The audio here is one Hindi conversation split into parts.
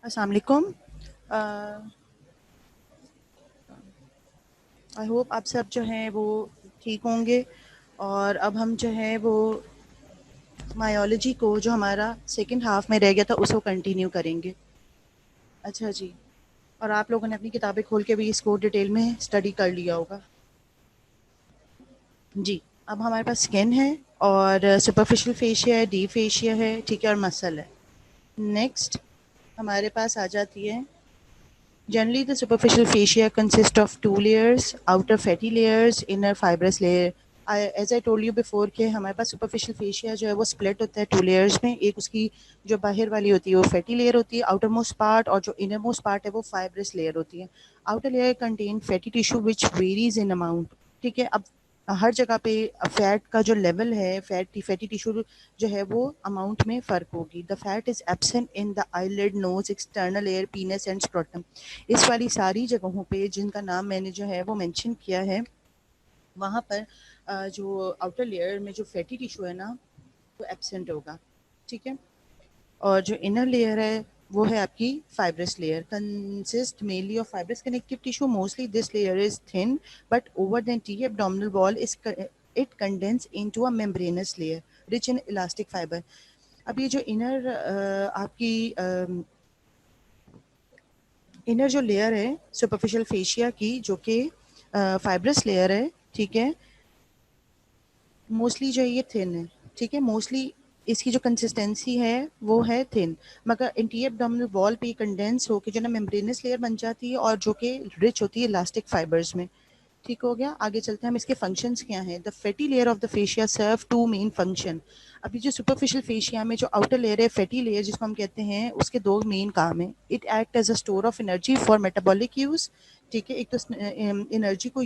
अस्सलाम वालेकुम। आई होप आप सब जो हैं वो ठीक होंगे। और अब हम जो है वो मायोलॉजी को जो हमारा सेकंड हाफ में रह गया था उसको कंटिन्यू करेंगे। अच्छा जी। और आप लोगों ने अपनी किताबें खोल के भी इसको डिटेल में स्टडी कर लिया होगा। जी। अब हमारे पास स्किन है और सुपरफिशियल फेशिया है, डीप फेशिया है, ठीक है, और मसल है। नेक्स्ट हमारे पास आ जाती है। Generally, the superficial fascia consists of two layers, outer fatty layers, inner fibrous layer. As I told you before कि हमारे पास superficial fascia जो है वो split होता है two layers में। एक उसकी जो बाहर वाली होती है वो fatty layer होती है, outermost part, और जो innermost part है वो fibrous layer होती है। Outer layer contain fatty tissue which varies in amount। ठीक है। अब हर जगह पे फैट का जो लेवल है, फैटी टिश्यू जो है वो अमाउंट में फ़र्क होगी। The fat is absent in the eyelid, nose, external ear, penis and scrotum. इस वाली सारी जगहों पे जिनका नाम मैंने जो है वो मेंशन किया है, वहाँ पर जो आउटर लेयर में जो फैटी टिश्यू है ना वो एब्सेंट होगा। ठीक है। और जो इनर लेयर है वो है आपकी fibrous layer, consist mainly of fibrous connective tissue. Mostly this layer is thin but over the T abdominal wall is it condense into a membranes layer rich in elastic fibre. अब ये जो इनर आपकी इनर जो लेयर है सुपरफिशियल फेशिया की, जो कि फाइब्रस लेयर है, ठीक है, मोस्टली जो है ये थिन है। ठीक है। मोस्टली इसकी जो कंसिस्टेंसी है वो है थिन, मगर इंटी एब्डोमिनल वॉल पे कंडेंस होकर जो ना मेम्ब्रेनस लेयर बन जाती है और जो कि रिच होती है इलास्टिक फाइबर्स में। ठीक हो गया। आगे चलते हैं हम इसके फंक्शंस क्या हैं। The fatty layer of the fascia serve two main function. अभी जो सुपरफिशियल फेशिया में जो आउटर लेयर है फैटी लेयर जिसको हम कहते हैं, उसके दो मेन काम है। It act as a store of energy for metabolic use. ठीक है। एक तो एनर्जी को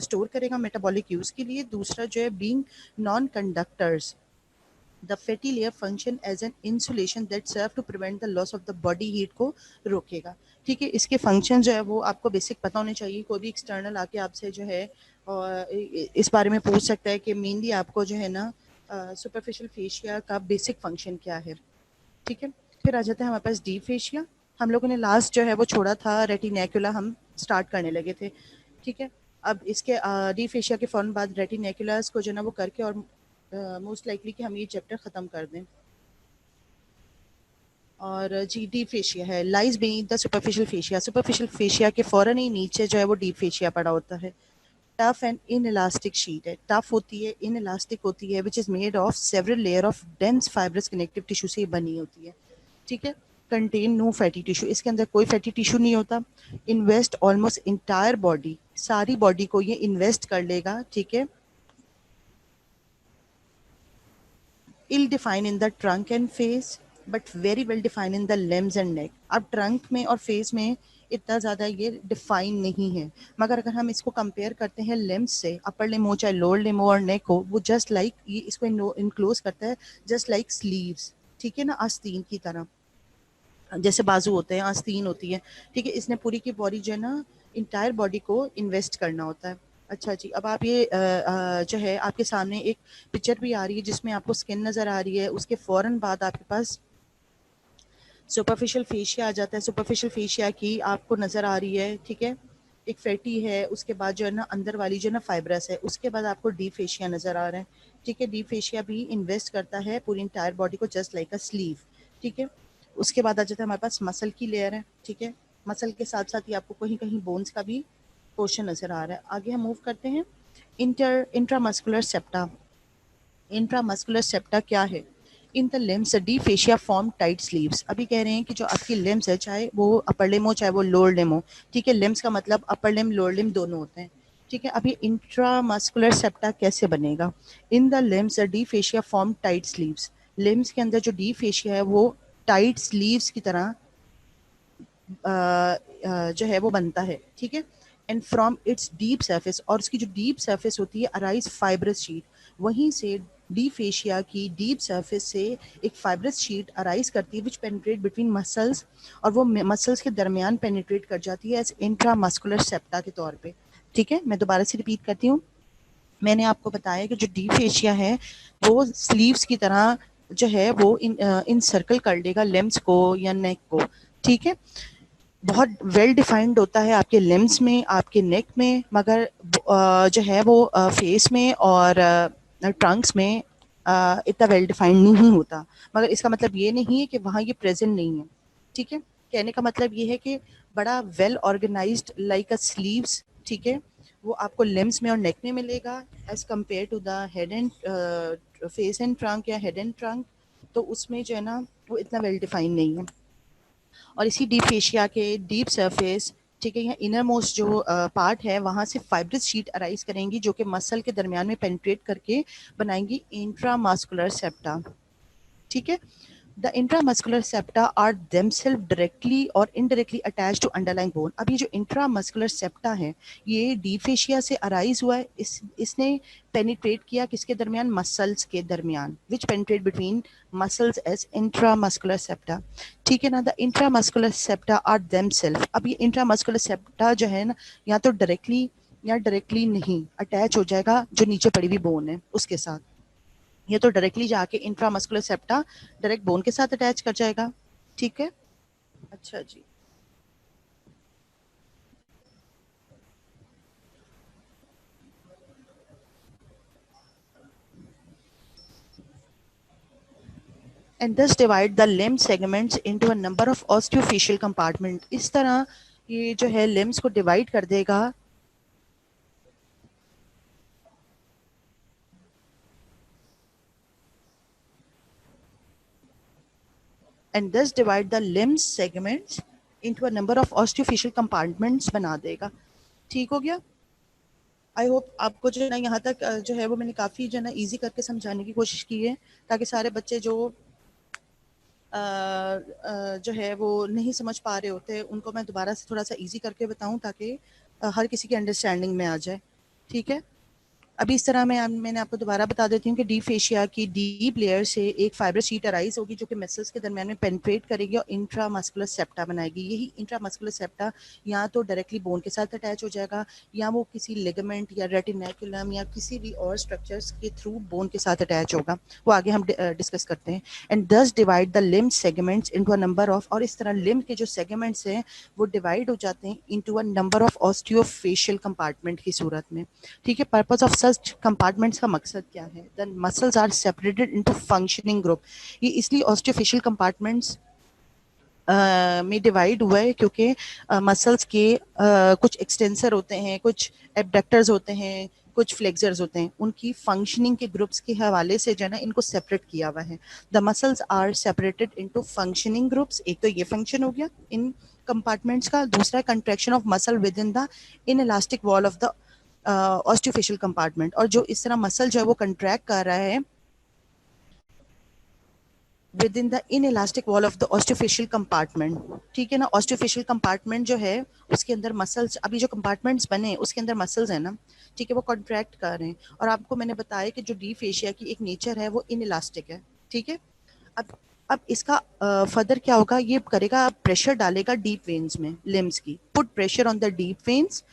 स्टोर करेगा मेटाबॉलिक यूज के लिए, दूसरा जो है being non conductors. The fatty layer function as an insulation that serve to prevent the loss of the body heat को रोकेगा। ठीक है। इसके फंक्शन जो है वो आपको बेसिक पता होने चाहिए। कोई भी एक्सटर्नल आके आपसे जो है और इस बारे में पूछ सकता है कि मेनली आपको जो है ना सुपरफिशियल फेशिया का बेसिक फंक्शन क्या है। ठीक है। फिर आ जाता है हमारे पास डीप फेशिया। हम लोगों ने लास्ट जो है वो छोड़ा था रेटिनेकुला, हम स्टार्ट करने लगे थे। ठीक है। अब इसके डीप फेशिया के फ़ौरन बाद रेटिनेकुलस को जो है ना वो करके और मोस्ट लाइकली कि हम ये चैप्टर ख़त्म कर दें। और जी डीप फेशिया है lies being the superficial fascia. Superficial fascia के फ़ौरन ही नीचे जो है वो डीप फेशिया पड़ा होता है। Tough and in elastic sheet है, टफ होती है, इन इलास्टिक होती है, which is made of several layer of dense fibrous connective tissue से बनी होती है। ठीक है। कंटेन नो फैटी टिश्यू, इसके अंदर कोई फैटी टिश्यू नहीं होता। इन्वेस्ट ऑलमोस्ट इंटायर बॉडी, सारी बॉडी को ये इन्वेस्ट कर लेगा। ठीक है। Ill define in the trunk and face but very well define in the limbs and neck. अब ट्रंक में और फेस में इतना ज़्यादा ये डिफाइन नहीं है, मगर अगर हम इसको कंपेयर करते हैं लिम्स से, अपर लिम हो चाहे लोअर लिम हो और नेक हो, वो जस्ट लाइक ये इसको इनक्लोज करता है जस्ट लाइक स्लीव्स। ठीक है ना, आस्तीन की तरह, जैसे बाजू होते हैं आस्तीन होती है। ठीक है। इसने पूरी की बॉडी जो है ना इंटायर बॉडी को इन्वेस्ट करना होता है। अच्छा जी। अब आप ये जो है आपके सामने एक पिक्चर भी आ रही है जिसमें आपको स्किन नज़र आ रही है, उसके फ़ौरन बाद आपके पास सुपरफिशियल फेशिया आ जाता है। सुपरफिशियल फेशिया की आपको नज़र आ रही है। ठीक है। एक फैटी है, उसके बाद जो है ना अंदर वाली जो है ना फाइब्रस है, उसके बाद आपको डीप फेशिया नज़र आ रहा है। ठीक है। डीप फेशिया भी इन्वेस्ट करता है पूरी इंटायर बॉडी को जस्ट लाइक अ स्लीव। ठीक है। उसके बाद आ जाता है हमारे पास मसल की लेयर है। ठीक है। मसल के साथ साथ ही आपको कहीं कहीं बोन्स का भी पोर्शन नज़र आ रहा है। आगे हम मूव करते हैं। Intramuscular septa. इंट्रामस्कुलर सेप्टा क्या है? In the limbs deep fascia form tight sleeves. अभी कह रहे हैं कि जो आपकी लिम्स है, चाहे वो अपर लिम हो चाहे वो लोअर लिम हो, ठीक है, लिम्स का मतलब अपर लिम लोअर लिम दोनों होते हैं। ठीक है। अभी इंट्रामस्कुलर सेप्टा कैसे बनेगा? इन the limbs deep fascia form tight sleeves. Limbs के अंदर जो डी फेशिया है वो टाइट स्लीव्स की तरह जो है वो बनता है। ठीक है। And from its deep surface, और उसकी जो डीप सरफेस होती है अराइज फाइब्रस शीट। वहीं से डी फेशिया की डीप सरफेस से एक फाइब्रस शीट अराइज करती है विच पेनिट्रेट बिटवीन मसल्स, और वो मसल्स के दरमियान पेनिट्रेट कर जाती है एज इंट्रामस्कुलर सेप्टा के तौर पे। ठीक है। मैं दोबारा से रिपीट करती हूँ। मैंने आपको बताया कि जो डीप फेशिया है वो स्लीव्स की तरह जो है वो इन सर्कल कर लेगा लिम्स को या नेक को। ठीक है, बहुत वेल डिफाइंड होता है आपके लिम्स में, आपके नेक में, मगर जो है वो फेस में और ट्रंक्स में इतना वेल डिफाइंड नहीं होता। मगर इसका मतलब ये नहीं है कि वहाँ ये प्रेजेंट नहीं है। ठीक है, कहने का मतलब ये है कि बड़ा well organised like a sleeves, ठीक है, वो आपको लिम्स में और नेक में मिलेगा as compared to the head and face and trunk या हेड एंड ट्रंक। तो उसमें जो है ना वो इतना वेल डिफाइंड नहीं है। और इसी डीप फेशिया के डीप सरफेस, ठीक है, यहाँ इनर मोस्ट जो पार्ट है वहां से फाइब्रस शीट अराइज करेंगी जो कि मसल के दरमियान में पेनिट्रेट करके बनाएंगी इंट्रामस्कुलर सेप्टा। ठीक है, the intramuscular septa are themselves directly और indirectly attach to underlying bone. अब ये जो इंट्रामस्कुलर सेप्टा है ये डी फेशिया से अराइज हुआ है, इसने पेनिट्रेट किया किसके दरमियान, मसल्स के दरमियान, which penetrate between muscles as intramuscular septa. ठीक है ना, the intramuscular septa are themselves. अब ये इंट्रामस्कुलर सेप्टा जो है ना या तो डायरेक्टली या डायरेक्टली नहीं अटैच हो जाएगा जो नीचे पड़ी हुई बोन है उसके साथ, ये तो डायरेक्टली जाके इंट्रामस्कुलर सेप्टा डायरेक्ट बोन के साथ अटैच कर जाएगा। ठीक है, अच्छा जी। And thus divide the limb segments into a number of osteofascial compartment. इस तरह ये जो है लिम्स को डिवाइड कर देगा। And thus divide the limb segments into a number of osteofascial compartments बना देगा। ठीक हो गया। आई होप आपको जो है ना यहाँ तक जो है वो मैंने काफ़ी जो है ना ईजी करके समझाने की कोशिश की है, ताकि सारे बच्चे जो जो है वो नहीं समझ पा रहे होते उनको मैं दोबारा से थोड़ा सा इजी करके बताऊं ताकि हर किसी की अंडरस्टैंडिंग में आ जाए। ठीक है, अभी इस तरह मैंने आपको दोबारा बता देती हूँ कि डीप फेशिया की डीप लेयर से एक फाइबर शीट अराइज होगी जो कि मसल्स के दरमियान में पेनिट्रेट करेगी और इंट्रामस्कुलर सेप्टा बनाएगी। यही इंट्रामस्कुलर सेप्टा या तो डायरेक्टली बोन के साथ अटैच हो जाएगा या वो किसी लिगामेंट या रेटिनेकुलम या किसी भी और स्ट्रक्चर्स के थ्रू बोन के साथ अटैच होगा। वो आगे हम डिस्कस करते हैं। And thus divide the limb segments into a number of, और इस तरह लिम्ब के जो सेगमेंट्स हैं वो डिवाइड हो जाते हैं into a number of osteofascial compartment की सूरत में। ठीक है, पर्पस ऑफ सच कंपार्टमेंट्स का मकसद क्या है, the muscles are separated into functioning group. ये इसलिए ऑस्टियोफेशियल कंपार्टमेंट्स में डिवाइड हुआ है क्योंकि मसल्स के कुछ एक्सटेंसर होते हैं, कुछ एबडक्टर्स होते हैं, कुछ फ्लेक्सर्स होते हैं, उनकी फंक्शनिंग के ग्रुप्स के हवाले से जो है ना इनको सेपरेट किया हुआ है। The muscles are separated into functioning groups. एक तो ये फंक्शन हो गया इन कंपार्टमेंट्स का, दूसरा contraction of muscle within the inelastic wall of the osteofascial compartment. और जो इस तरह मसल जो है वो कंट्रैक्ट कर रहा है within the inelastic wall of the osteofascial compartment. ठीक है ना, ऑस्टियोफेशियल कंपार्टमेंट जो है उसके अंदर मसल्स, अभी जो कंपार्टमेंट्स बने उसके अंदर मसल्स है ना, ठीक है, वो कॉन्ट्रैक्ट कर रहे हैं। और आपको मैंने बताया कि जो डीप फेशिया की एक नेचर है वो इन इलास्टिक है। ठीक है, अब इसका फर्दर क्या होगा, ये करेगा प्रेशर डालेगा डीप वेन्स में लिम्स की, put pressure on the deep veins.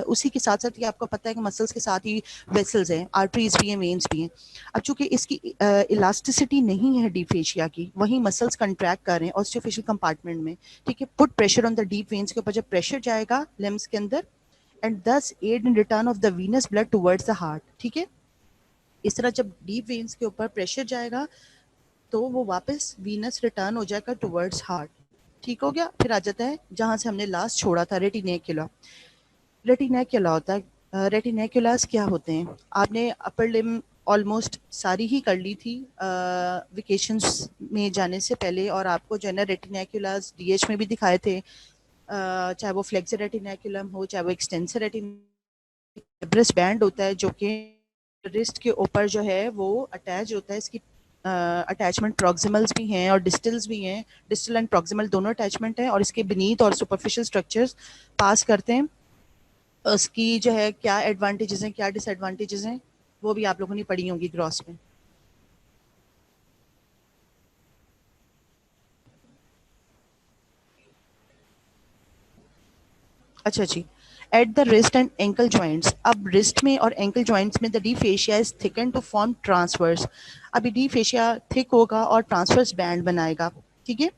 उसी के साथ साथ ये आपको पता है कि मसल्स के साथ ही वेसल्स हैं, आर्टरीज भी हैं, वेन्स भी हैं। अब चूंकि इसकी इलास्टिसिटी नहीं है डीप फेशिया की, वहीं मसल्स कंट्रैक्ट कर रहे हैं ऑस्टियोफेशियल कंपार्टमेंट में। ठीक है, put pressure on the deep veins के ऊपर जब प्रेशर जाएगा लिम्स के अंदर, and thus aid in return of the venous blood towards the heart. ठीक है, इस तरह जब डीप वेन्स के ऊपर प्रेशर जाएगा तो वो वापस वीनस रिटर्न हो जाएगा टुवर्ड्स हार्ट। ठीक हो गया। फिर आ जाता है जहां से हमने लास्ट छोड़ा था, रेटिनेक्युला। रेटिनेक्युला होता है, रेटिनेक्युलास क्या होते हैं, आपने अपर लिम ऑलमोस्ट सारी ही कर ली थी वेकेशंस में जाने से पहले, और आपको जो है ना रेटिनेक्युलास डीएच में भी दिखाए थे, चाहे वो फ्लेक्सर रेटिनेक्युलम हो चाहे वो एक्सटेंसर रेटिनेक्युलम। ब्रेस्ट बैंड होता है जो कि रिस्ट के ऊपर जो है वो अटैच होता है। इसकी अटैचमेंट प्रॉक्सिमल्स भी हैं और डिस्टल्स भी हैं, डिस्टल एंड प्रॉक्सिमल दोनों अटैचमेंट हैं, और इसके बीनीथ और सुपरफिशियल स्ट्रक्चर्स पास करते हैं। उसकी जो है क्या एडवांटेजेस हैं क्या डिसएडवांटेजेस हैं वो भी आप लोगों ने पढ़ी होंगी ग्रॉस में। अच्छा जी, at the wrist and ankle joints. अब रिस्ट में और एंकल जॉइंट्स में the deep fascia is thicken to form transverse. अभी डी फेशिया थिक होगा और ट्रांसवर्स बैंड बनाएगा। ठीक है,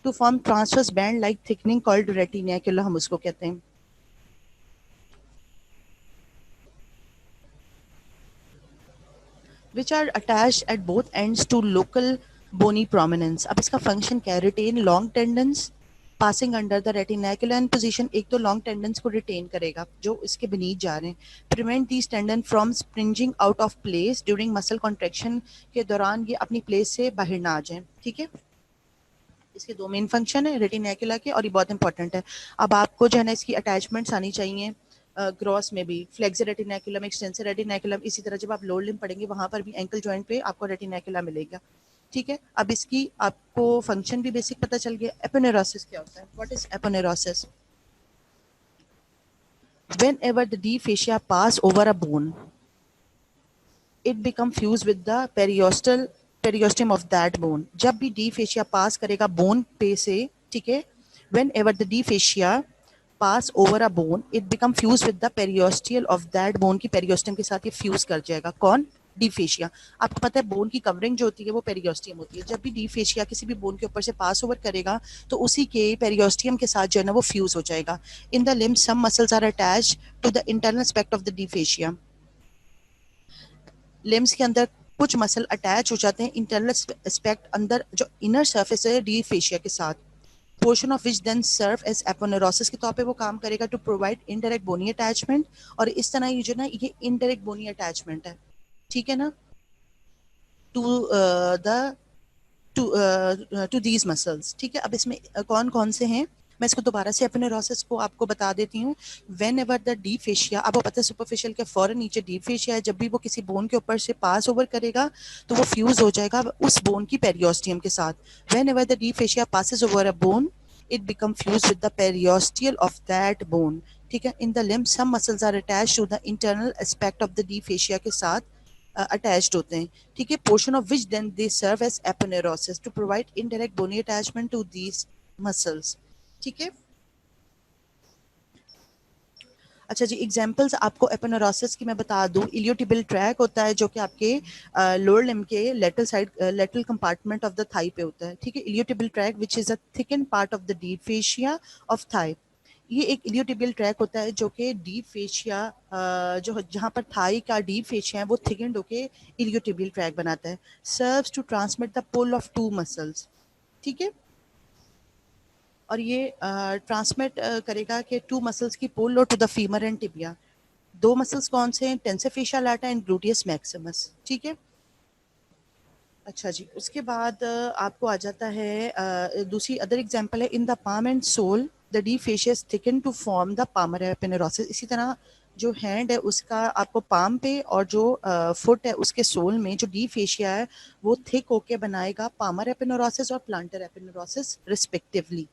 to form transverse band like thickening called retinacula, हम उसको कहते हैं। which are attached at both ends to local bony prominence। अब इसका फंक्शन क्या है? Retain long tendons passing under the retinacula in position. एक तो लॉन्ग टेंडन्स को रिटेन करेगा जो इसके beneath जा रहे हैं, prevent these tendon from springing out of place during muscle contraction, के दौरान ये अपनी प्लेस से बाहर ना आ जाए। ठीक है, इसके दो मेन फंक्शन है रेटिनैकुला के, और ये बहुत इंपॉर्टेंट है। अब आपको जो है ना इसकी अटैचमेंट्स आनी चाहिए ग्रॉस में भी, फ्लेक्सर रेटिनैकुलम, एक्सटेंसर रेटिनैकुलम। इसी तरह जब आप लोअर लिम्ब पढ़ेंगे वहां पर भी एंकल जॉइंट पे आपको रेटिनैकुला मिलेगा। ठीक है, अब इसकी आपको फंक्शन भी बेसिक पता चल गया। एपोनेरोसिस क्या होता है? What is aponeurosis? whenever the deep fascia pass over a bone, it become fused with the periosteum of that bone। जब भी डी फेशिया पास करेगा बोन पे से, ठीक है, whenever the deep fascia pass over a bone, it become fused with the periosteum of that bone, की पेरियोस्टियम के साथ ये फ्यूज कर जाएगा। कौन? Deep fascia. आपको पता है बोन की कवरिंग जो होती है वो पेरियोस्टियम होती है। जब भी डी फेशिया किसी भी बोन के ऊपर से पास ओवर करेगा तो उसी के पेरियोस्टियम के साथ जो है ना वो फ्यूज हो जाएगा। In the limb some muscles are attached to the internal aspect of the deep fascia. Limbs के अंदर कुछ मसल अटैच हो जाते हैं इंटरनल एस्पेक्ट, अंदर जो इनर सरफेस है डी फेशिया के साथ, portion of which then serve as aponeurosis के तौर पे वो काम करेगा to provide indirect bony attachment. और इस तरह ये जो ना ये इनडायरेक्ट बोनी अटैचमेंट है, ठीक है ना, to the two these muscles. ठीक है, अब इसमें कौन कौन से हैं मैं इसको दोबारा से एपोनेरोसिस को आपको बता देती हूँ। When ever the deep fascia, आपको पता है सुपरफिशियल के फौरन नीचे डीप फेशिया है, जब भी वो किसी बोन के ऊपर से पास ओवर करेगा तो वो फ्यूज हो जाएगा उस बोन की पेरियोस्टियम के साथ। Whenever the deep fascia passes over a bone, it become fuse with the periosteal of that bone. ठीक है, in the limb some muscles are attached to the internal aspect of the deep fascia के साथ अटैच्ड होते हैं। ठीक है, portion of which then they serve as aponeurosis to provide indirect bony attachment to these muscles. ठीक है, अच्छा जी, एग्जांपल्स आपको एपोनेरोसिस की मैं बता दूं। इलियोटिबियल ट्रैक होता है जो कि आपके लोअर लिम्ब के lateral side, lateral compartment of the thigh पे होता है। ठीक है, iliotibial tract which is a thicken part of the deep fascia of thigh. ये एक इलियोटिबियल ट्रैक होता है जो कि डीप फेशिया जो जहाँ पर थाई का डीप फेशिया है वो थिकनड होके इलियोटिबियल ट्रैक बनाता है। Serves to transmit the pull of two muscles. ठीक है, और ये ट्रांसमिट करेगा कि टू मसल्स की पुल और to the femur and tibia. दो मसल्स कौन से हैं? Tensor fascia lata and gluteus maximus. ठीक है, अच्छा जी, उसके बाद आपको आ जाता है दूसरी अदर एग्जांपल है in the palm and sole the deep fascias thicken to form the palmar aponeurosis. इसी तरह जो हैंड है उसका आपको पाम पे और जो फुट है उसके सोल में जो डी फेशिया है वो थिक होके बनाएगा पामर एपिनेरोसिस और प्लांटर एपिनेरोसिस रिस्पेक्टिवली।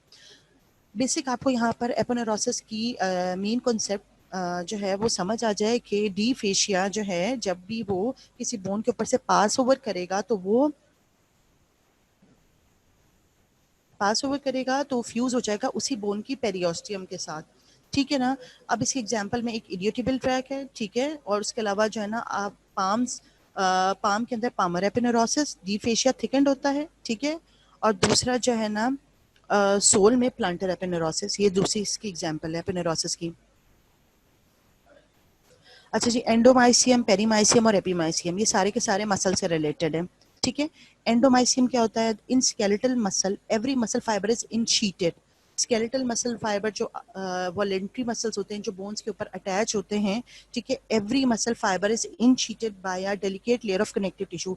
बेसिक आपको यहाँ पर एपोनेरोसिस की मेन कॉन्सेप्ट जो है वो समझ आ जाए कि डी फेशिया जो है जब भी वो किसी बोन के ऊपर से पास ओवर करेगा तो वो फ्यूज हो जाएगा उसी बोन की पेरियोस्टियम के साथ। ठीक है ना, अब इसके एग्जांपल में एक इलियोटिबल ट्रैक है, ठीक है, और उसके अलावा जो है ना आप पाम के अंदर पामर एपिनेरोसिस, डी फेशिया थिकंड होता है, ठीक है, और दूसरा जो है ना सोल में प्लांटर एपिनेरोसिस। ये दूसरी इसकी एग्जांपल है एपिनेरोसिस की। अच्छा जी, एंडोमाइसियम, पेरीमाइसियम और एपीमाइसियम ये सारे के सारे मसल से रिलेटेड है। ठीक है, एंडोमाइसियम क्या होता है? In skeletal muscle every muscle fibre is in शीटेड। Skeletal muscle fibre जो वॉलेंट्री मसल्स होते हैं जो बोन्स के ऊपर अटैच होते हैं, ठीक है, every muscle fibre is ensheathed by a delicate layer of connective tissue.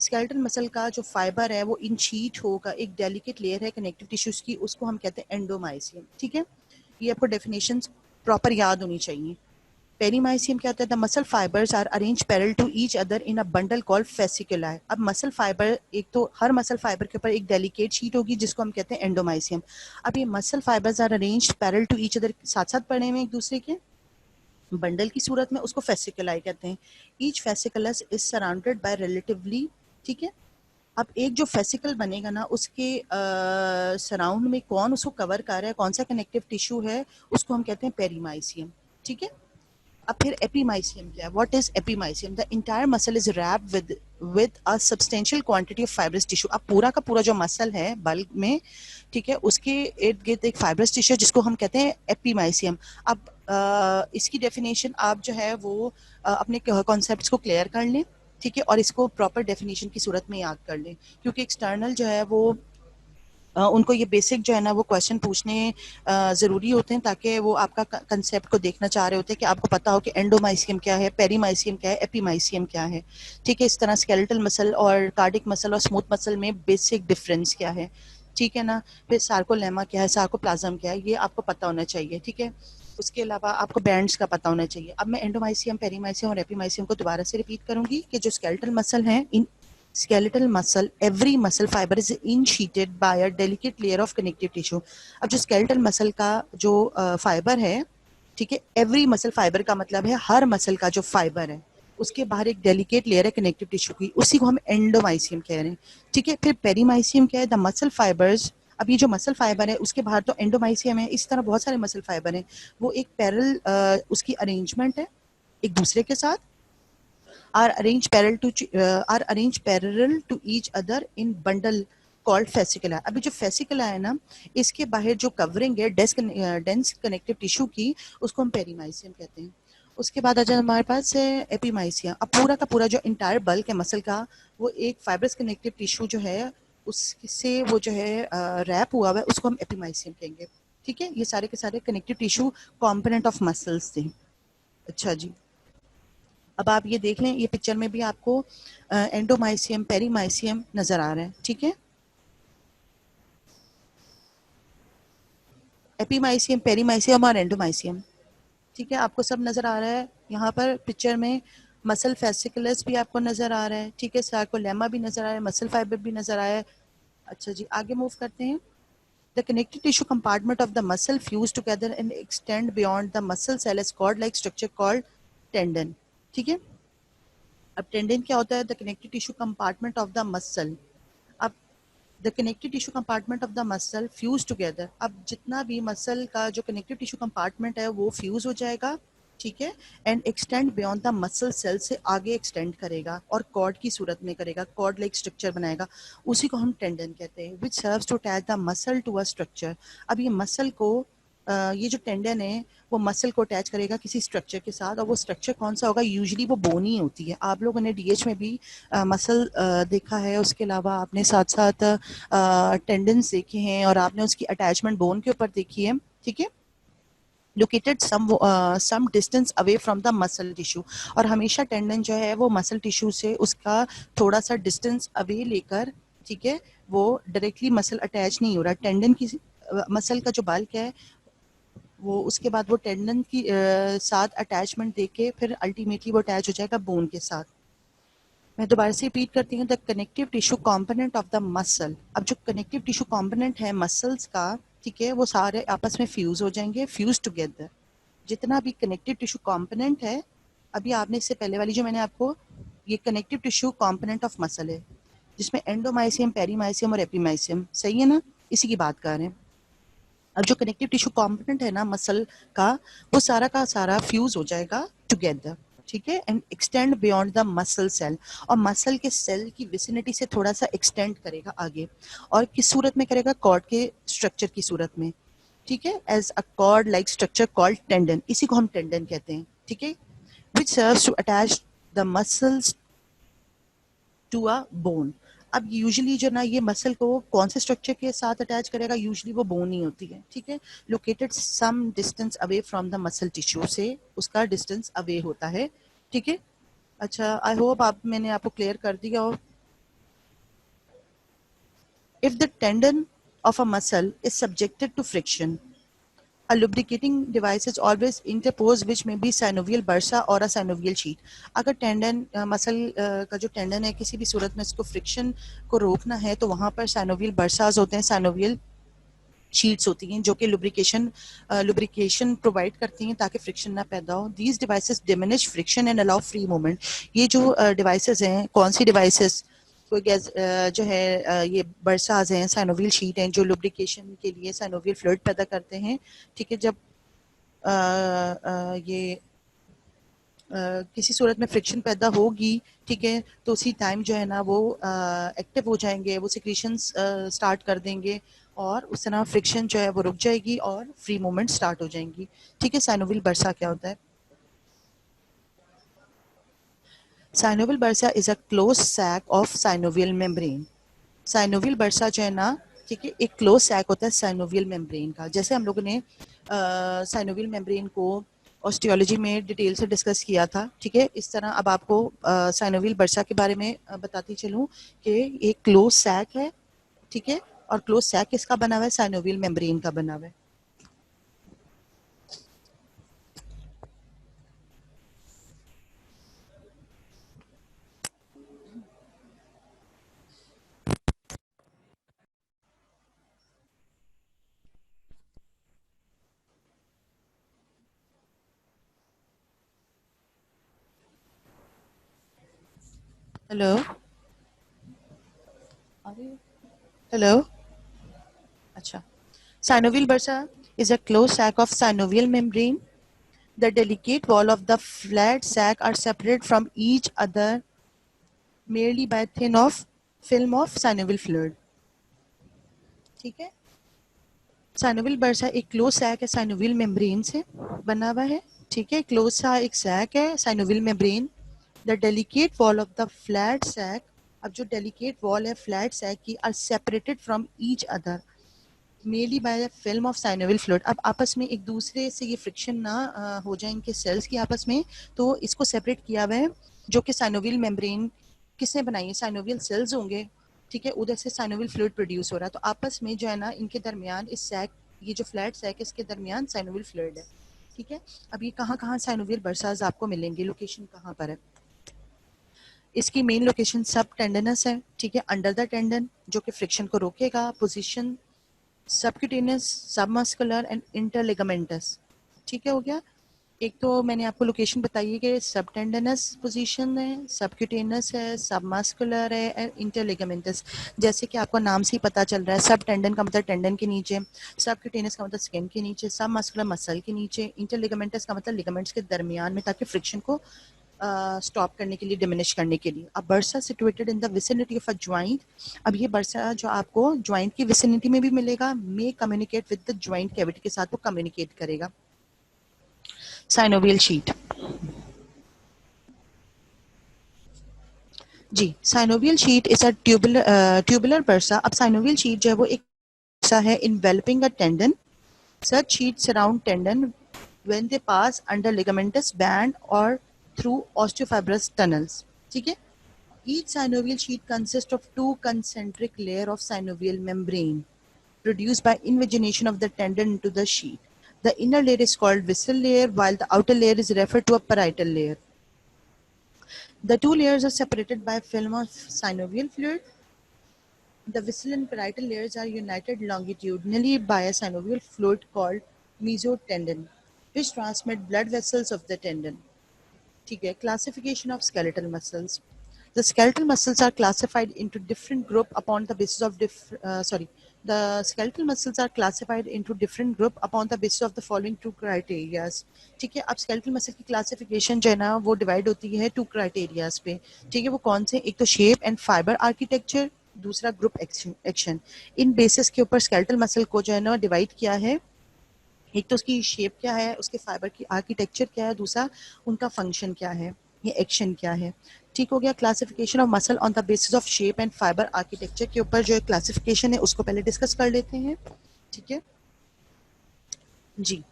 Skeletal muscle का जो फाइबर है वो इन शीट होगा, एक डेलिकेट लेयर है कनेक्टिव टिश्यूज की, उसको हम कहते हैं एंडोमाइसियम। ठीक है, ये आपको डेफिनेशन प्रॉपर याद होनी चाहिए। पेरीमाइसियम क्या होता है? The muscle fibres are arrange parallel to each other in a bundle called fasciculi. अब मसल फाइबर, एक तो हर मसल फाइबर के ऊपर एक डेलिकेट शीट होगी जिसको हम कहते हैं एंडोमाइसियम। अब ये muscle fibres are arrange parallel to each other, साथ साथ पड़े हुए एक दूसरे के बंडल की सूरत में, उसको फेसिकुलाई कहते हैं। Each fasciculus is surrounded by relatively, ठीक है, अब एक जो फेसिकल बनेगा ना उसके सराउंड में कौन उसको कवर कर रहा है, कौन सा कनेक्टिव टिश्यू है, उसको हम कहते हैं पेरीमाइसियम। ठीक है, अब फिर एपीमाइसियम क्या है? What is epimysium? The entire muscle is wrapped with a substantial quantity of fibrous tissue. अब पूरा का पूरा जो मसल है बल्क में, ठीक है, उसके इर्द गिर्द एक फाइब्रस टिश्यू जिसको हम कहते हैं एपीमाइसियम। अब इसकी डेफिनेशन आप जो है वो अपने कॉन्सेप्ट्स को क्लियर कर लें, ठीक है, और इसको प्रॉपर डेफिनेशन की सूरत में याद कर लें, क्योंकि एक्सटर्नल जो है वो उनको ये बेसिक जो है ना वो क्वेश्चन पूछने ज़रूरी होते हैं, ताकि वो आपका कंसेप्ट को देखना चाह रहे होते हैं कि आपको पता हो कि एंडोमाइसियम क्या है, पेरीमाइसियम क्या है, एपीमाइसियम क्या है, ठीक है। इस तरह स्केलेटल मसल और कार्डिक मसल और स्मूथ मसल में बेसिक डिफरेंस क्या है, ठीक है ना। फिर सार्कोलेमा क्या है, सार्कोप्लाज्म क्या है, ये आपको पता होना चाहिए, ठीक है। उसके अलावा आपको बैंड्स का पता होना चाहिए। अब मैं एंडोमाइसियम, पेरीमाइसियम और एपीमाइसियम को दोबारा से रिपीट करूंगी कि जो स्केलेटल मसल हैं, इन skeletal muscle, every muscle fiber is in-sheeted by a delicate layer of connective tissue. अब जो skeletal muscle का जो फाइबर है, ठीक है, एवरी मसल फाइबर का मतलब है हर मसल का जो फाइबर है उसके बाहर एक डेलिकेट लेयर है कनेक्टिव टिश्यू की, उसी को हम एंडोमाइसियम कह रहे हैं, ठीक है। फिर पेरीमाइसियम क्या है? The muscle fibres. अब ये जो मसल फाइबर है उसके बाहर तो एंडोमाइसियम है, इस तरह बहुत सारे मसल फाइबर हैं, वो एक पैरेलल उसकी अरेंजमेंट है एक दूसरे के साथ, are arranged parallel to each other in bundle called fascicula. अभी जो fascicula है ना, इसके बाहर जो कवरिंग है डेंस कनेक्टिव टिश्यू की, उसको हम पेरीमाइसियम कहते हैं। उसके बाद आ जाए हमारे पास है एपीमाइसियम। अब पूरा का पूरा जो इंटायर बल्क है मसल का, वो एक फाइब्रस कनेक्टिव टिश्यू जो है उससे वो जो है रैप हुआ हुआ है, उसको हम एपीमाइसियम कहेंगे, ठीक है। ये सारे के सारे connective tissue component of muscles थे। अच्छा जी, अब आप ये देख लें, ये पिक्चर में भी आपको एंडोमाइसियम, पेरीमाइसियम नजर आ रहा है, ठीक है। एपीमाइसियम, पेरीमाइसियम और एंडोमाइसियम, ठीक है, आपको सब नजर आ रहा है यहाँ पर पिक्चर में। मसल फेसिकुलस भी आपको नजर आ रहा है, ठीक है, सार्कोलेमा भी नजर आ रहा है, मसल फाइबर भी नजर आया है। अच्छा जी, आगे मूव करते हैं। The connective tissue compartment of the muscle fuse together and extend beyond the muscle cell as cord like structure called tendon, ठीक है। अब टेंडन क्या होता है? The connective tissue compartment of the muscle. अब the connective tissue compartment of the muscle fuse together. अब जितना भी मसल का जो कनेक्टिव टिश्यू कंपार्टमेंट है वो फ्यूज हो जाएगा, ठीक है, and extend beyond the muscle cell, से आगे एक्सटेंड करेगा और कॉर्ड की सूरत में करेगा, कॉर्ड लाइक स्ट्रक्चर बनाएगा, उसी को हम टेंडन कहते हैं, which serves to attach the muscle to a structure. अब ये मसल को ये जो टेंडन है वो मसल को अटैच करेगा किसी स्ट्रक्चर के साथ, और वो स्ट्रक्चर कौन सा होगा? यूजुअली वो बोनी होती है। आप लोगों ने डीएच में भी मसल देखा है, उसके अलावा आपने साथ साथ टेंडन्स देखे हैं और आपने उसकी अटैचमेंट बोन के ऊपर देखी है, ठीक है, located some distance away from the muscle tissue. और हमेशा टेंडन जो है वो मसल टिश्यू से उसका थोड़ा सा डिस्टेंस अवे लेकर, ठीक है, वो डायरेक्टली मसल अटैच नहीं हो रहा। टेंडन की मसल का जो बल्क है वो उसके बाद वो टेंडन की साथ अटैचमेंट देके फिर अल्टीमेटली वो अटैच हो जाएगा बोन के साथ। मैं दोबारा से रिपीट करती हूँ, the connective tissue component of the muscle. अब जो कनेक्टिव टिश्यू कंपोनेंट है मसल्स का, ठीक है, वो सारे आपस में फ्यूज हो जाएंगे, फ्यूज टुगेदर। जितना भी कनेक्टिव टिश्यू कंपोनेंट है, अभी आपने इससे पहले वाली जो मैंने आपको, ये connective tissue component of muscle है, जिसमें एंडोमाइसियम, पेरीमाइसियम और एपीमाइसियम, सही है ना, इसी की बात कर रहे हैं। अब जो कनेक्टिव टिश्यू कंपोनेंट है ना मसल का, वो सारा का सारा फ्यूज हो जाएगा टुगेदर, ठीक है, and extend beyond the muscle cell, और मसल के सेल की विसिनिटी से थोड़ा सा एक्सटेंड करेगा आगे, और किस सूरत में करेगा? कॉर्ड के स्ट्रक्चर की सूरत में, ठीक है, as a cord like structure called tendon, इसी को हम टेंडन कहते हैं, ठीक है, which serves to attach the muscles to a bone. अब यूजुअली जो ना ये मसल को कौन से स्ट्रक्चर के साथ अटैच करेगा? यूजुअली वो बोन ही होती है, ठीक है, located some distance away from the muscle tissue, से उसका डिस्टेंस अवे होता है, ठीक है। अच्छा, आई होप आप मैंने आपको क्लियर कर दिया हो। If the tendon of a muscle is subjected to friction, a lubricating device is always interposed which may be synovial bursa or a synovial sheet. अगर टेंडन मसल का जो टेंडन है किसी भी सूरत में इसको फ्रिक्शन को रोकना है तो वहां पर साइनोवियल बर्साज होते हैं, साइनोवियल शीट्स होती हैं जो कि लुब्रिकेशन प्रोवाइड करती हैं ताकि फ्रिक्शन ना पैदा हो। These devices diminish friction and allow free movement. ये जो डिवाइसेस हैं, कौन सी डिवाइसेस? कोई गैस जो है ये बर्साज हैं, साइनोवियल शीट हैं जो लुब्रिकेशन के लिए साइनोवियल फ्लूइड पैदा करते हैं, ठीक है। जब ये किसी सूरत में फ्रिक्शन पैदा होगी, ठीक है, तो उसी टाइम जो है ना वो एक्टिव हो जाएंगे, वो सिक्रीशंस स्टार्ट कर देंगे और उस तरह फ्रिक्शन जो है वो रुक जाएगी और फ्री मूवमेंट स्टार्ट हो जाएंगी। ठीक है, साइनोवियल बर्सा क्या होता है? Synovial bursa is a close sac of synovial membrane. Synovial bursa जो है ना, ठीक है, एक क्लोज सैक होता है साइनोवियल मेम्ब्रेन का। जैसे हम लोगों ने साइनोवियल मेम्ब्रेन को ऑस्टियोलॉजी में डिटेल से डिस्कस किया था, ठीक है, इस तरह अब आपको साइनोवियल बर्सा के बारे में बताती चलूं कि एक क्लोज सैक है, ठीक है, और क्लोज सैक किसका बना हुआ है? साइनोवियल मेम्ब्रेन का बना हुआ है। हेलो, हेलो, अच्छा। Synovial bursa is a closed sac of synovial membrane. The delicate wall of the flat sac are separated from each other merely by thin of film of synovial fluid. ठीक है, साइनोवियल बर्सा एक क्लोज सैक है, साइनोवियल मेम्ब्रेन से बना हुआ है। ठीक है, क्लोज सा एक सैक है synovial membrane. The delicate wall of the flat sac, अब जो डेलिकेट वॉल है फ्लैट सैक की, are separated from each other mainly by film of synovial fluid. अब आपस में एक दूसरे से ये फ्रिक्शन ना हो जाए इनके सेल्स की आपस में, तो इसको सेपरेट किया हुआ है, जो कि साइनोवियल मेम्ब्रेन किसने बनाई है? साइनोवियल सेल्स होंगे, ठीक है, उधर से साइनोवियल फ्लूइड प्रोड्यूस हो रहा है, तो आपस में जो है ना इनके दरमियान इस सैक, ये जो फ्लैट सैक है इसके दरमियान साइनोवियल फ्लूइड है। ठीक है, अब ये कहाँ कहाँ साइनोवियल बर्साज आपको मिलेंगे, लोकेशन कहाँ पर है? इसकी मेन लोकेशन सब टेंडनस है, ठीक है, अंडर द टेंडन, जो कि फ्रिक्शन को रोकेगा। Position subcutaneous, submuscular and interligamentous. ठीक है, हो गया। एक तो मैंने आपको लोकेशन बताई है कि सब टेंडनस पोजीशन है, सबक्यूटेनियस है, सबमस्कुलर है एंड इंटरलिगामेंटस। जैसे कि आपको नाम से ही पता चल रहा है, सब टेंडन का मतलब टेंडन के नीचे, सबक्यूटेनियस का मतलब स्किन के नीचे, सब मस्कुलर मसल के नीचे, इंटरलिगामेंटस का मतलब लिगामेंट्स के दरमियान में, ताकि फ्रिक्शन को स्टॉप करने के लिए, डिमिनिश करने के लिए। अब bursa situated in the vicinity of a joint. अब ये बर्सा जो आपको ज्वाइंट की विसिनिटी में भी मिलेगा, may communicate with the joint cavity के साथ वो कम्युनिकेट करेगा। साइनोवियल शीट, जी, synovial sheath is a tubular bursa. अब साइनोवियल शीट जो है वो एक बर्सा है enveloping a tendon. Such sheath surround tendon when they pass under ligamentous band or through osteofibrous tunnels. ठीक है, each synovial sheet consists of two concentric layers of synovial membrane produced by invagination of the tendon into the sheet. The inner layer is called vissel layer, while the outer layer is referred to a parietal layer. The two layers are separated by a film of synovial fluid. The vissel and parietal layers are united longitudinally by a synovial fluid called mesotendon, which transmit blood vessels of the tendon. ठीक है, classification of skeletal muscles. The skeletal muscles are classified into different group upon the basis of the skeletal muscles are classified into different group upon the basis of the following two criterias. ठीक है, अब skeletal muscle की classification जो है ना वो divide होती है two criterias पे। ठीक है, वो कौन से? एक तो shape and fiber architecture, दूसरा ग्रुप एक्शन। इन बेसिस के ऊपर स्केलेटल मसल को जो है ना डिवाइड किया है। एक तो उसकी शेप क्या है, उसके फाइबर की आर्किटेक्चर क्या है, दूसरा उनका फंक्शन क्या है, ये एक्शन क्या है। ठीक हो गया। Classification of muscle on the basis of shape and fibre architecture के ऊपर जो क्लासिफिकेशन है उसको पहले डिस्कस कर लेते हैं। ठीक है जी।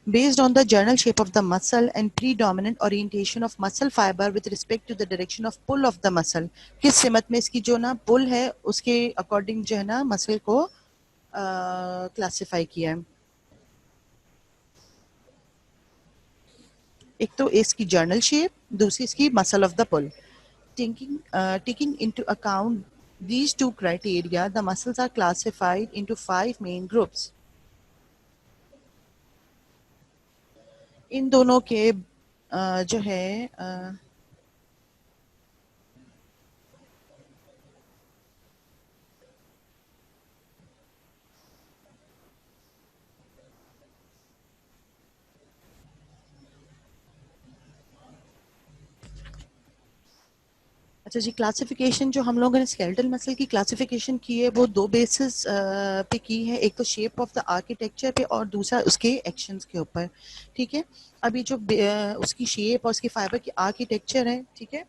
Based on the general shape of the muscle and predominant orientation of muscle fiber with respect to the direction of pull of the muscle, किस सिमत में इसकी जो ना पुल है उसके अकॉर्डिंग जो है ना मसल को क्लासिफाई किया है। एक तो इसकी जर्नल शेप, दूसरी इसकी muscle of the pull. Taking into account these two criteria, the muscles are classified into 5 main groups. इन दोनों के जो है अच्छा जी, क्लासिफिकेशन जो हम लोगों ने स्केलेटल मसल की क्लासिफिकेशन की है वो दो बेसिस पे की है, एक तो शेप ऑफ द आर्किटेक्चर पे और दूसरा उसके एक्शंस के ऊपर। ठीक है, अभी जो उसकी शेप और उसकी फाइबर की आर्किटेक्चर है, ठीक है,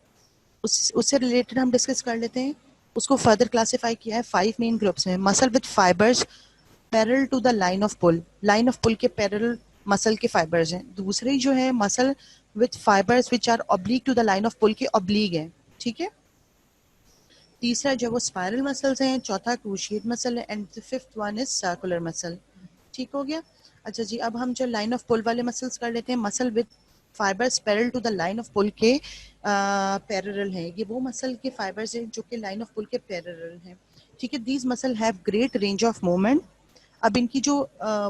उससे रिलेटेड हम डिस्कस कर लेते हैं। उसको फर्दर क्लासिफाई किया है 5 मेन ग्रुप्स में। Muscle with fibres parallel to the line of pull, line of pull के पैरेलल मसल के फाइबर्स हैं। दूसरी जो है muscle with fibres which are oblique to the line of pull के ऑब्लिक है। ठीक है, तीसरा जो वो स्पाइरल मसल्स हैं, चौथा क्रूशिएट मसल है, and the fifth one is circular muscle. ठीक हो गया। अच्छा जी, अब हम जो लाइन ऑफ पुल वाले मसल्स कर लेते हैं। Muscle with fibres parallel to the line of pull के पैरेलल है। ये वो मसल के फाइबर्स हैं जो कि लाइन ऑफ पुल के पैरेलल हैं। ठीक है, these muscle have great range of movement. अब इनकी जो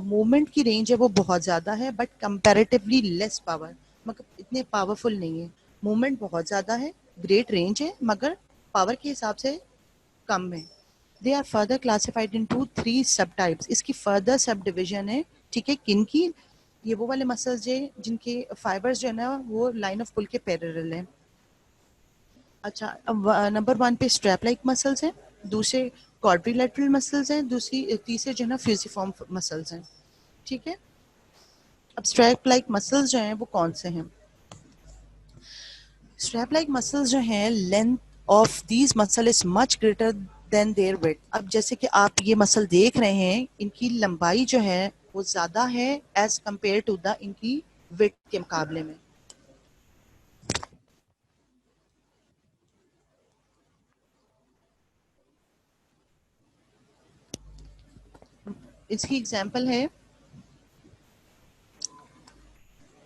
मूवमेंट की रेंज है वो बहुत ज़्यादा है, बट कंपैरेटिवली लेस पावर, मतलब इतने पावरफुल नहीं है। मूवमेंट बहुत ज़्यादा है, ग्रेट रेंज है, मगर पावर के हिसाब से कम है। They are further classified into 3 sub types. इसकी फर्दर सब डिविजन है। ठीक है, किन की? ये वो वाले मसल्स है जिनके फाइबर्स जो है ना वो लाइन ऑफ पुल के पैरेलल है। अच्छा, अब नंबर 1 पे स्ट्रैप लाइक मसल्स हैं, दूसरे क्वाड्रिलेटरल मसल्स हैं, दूसरी तीसरे जो है ना फ्यूजिफॉर्म मसल्स हैं। ठीक है, अब स्ट्रैप लाइक मसल्स जो हैं वो कौन से हैं? स्ट्रैप लाइक मसल्स जो हैं, length of these muscle is much greater than their weight. अब जैसे कि आप ये मसल देख रहे हैं, इनकी लंबाई जो है वो ज़्यादा है एज कम्पेयर टू द इनकी वेट के मुकाबले में। इसकी एग्जाम्पल है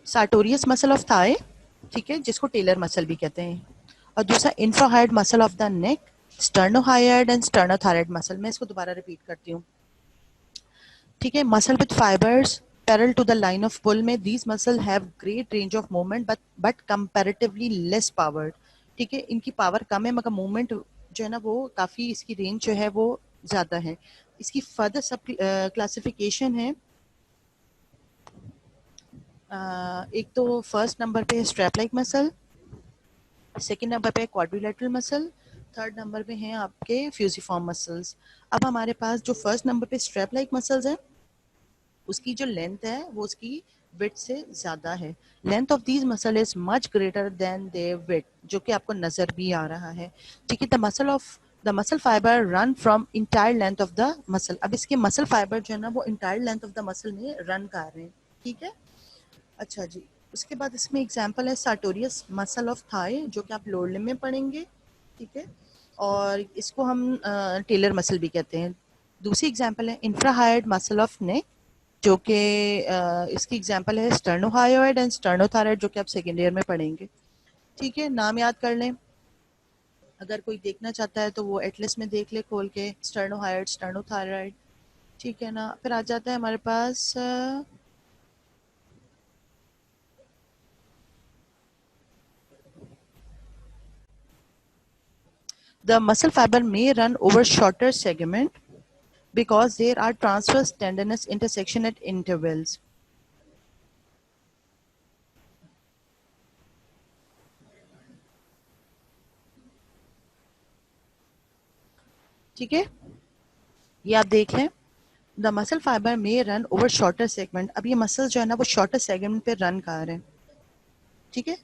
सार्टोरियस मसल ऑफ थाई, ठीक है, जिसको टेलर मसल भी कहते हैं, और दूसरा infrahyoid muscle of the neck, sternohyoid and sternothyroid muscle. मैं इसको दोबारा रिपीट करती हूँ। ठीक है, muscle with fibres parallel to the line of pull में these muscle have great range of movement but comparatively less powered. ठीक है, इनकी पावर कम है मगर मूवमेंट जो है ना वो काफ़ी, इसकी रेंज जो है वो ज़्यादा है। इसकी फर्दर सब क्लासिफिकेशन है। एक तो फर्स्ट नंबर पे है strap like muscle, second number पे क्वाड्रिलेटरल मसल, थर्ड नंबर पे हैं आपके फ्यूजिफॉर्म मसल्स। अब हमारे पास जो फर्स्ट नंबर पे स्ट्रैप लाइक मसल्स हैं, उसकी जो लेंथ है वो उसकी विड्थ से ज़्यादा है। Length of these muscle is much greater than their width, जो कि आपको नज़र भी आ रहा है। ठीक है, the muscle fibre run from entire length of the muscle. अब इसके मसल फाइबर जो है ना वो entire length of the muscle में रन कर रहे हैं। ठीक है, अच्छा जी, उसके बाद इसमें एग्जांपल है सार्टोरियस मसल ऑफ थाई, जो कि आप लोअर लिम्ब में पढ़ेंगे। ठीक है, और इसको हम टेलर मसल भी कहते हैं। दूसरी एग्जांपल है इंफ्राहाइड मसल ऑफ नेक, जो कि इसकी एग्जांपल है स्टर्नोहायोइड एंड स्टर्नोथायराइड, जो कि आप सेकेंड ईयर में पढ़ेंगे। ठीक है, नाम याद कर लें। अगर कोई देखना चाहता है तो वो एटलस में देख ले खोल के, स्टर्नोहायोइड स्टर्नोथायराइड। ठीक है ना, फिर आ जाता है हमारे पास the muscle fiber may run over shorter segment because there are transverse tendinous intersection at intervals. ठीक है, ये आप देख लें। The muscle fibre may run over shorter segment. अब ये मसल जो है ना वो शॉर्टर सेगमेंट पे रन कर रहे हैं। ठीक है,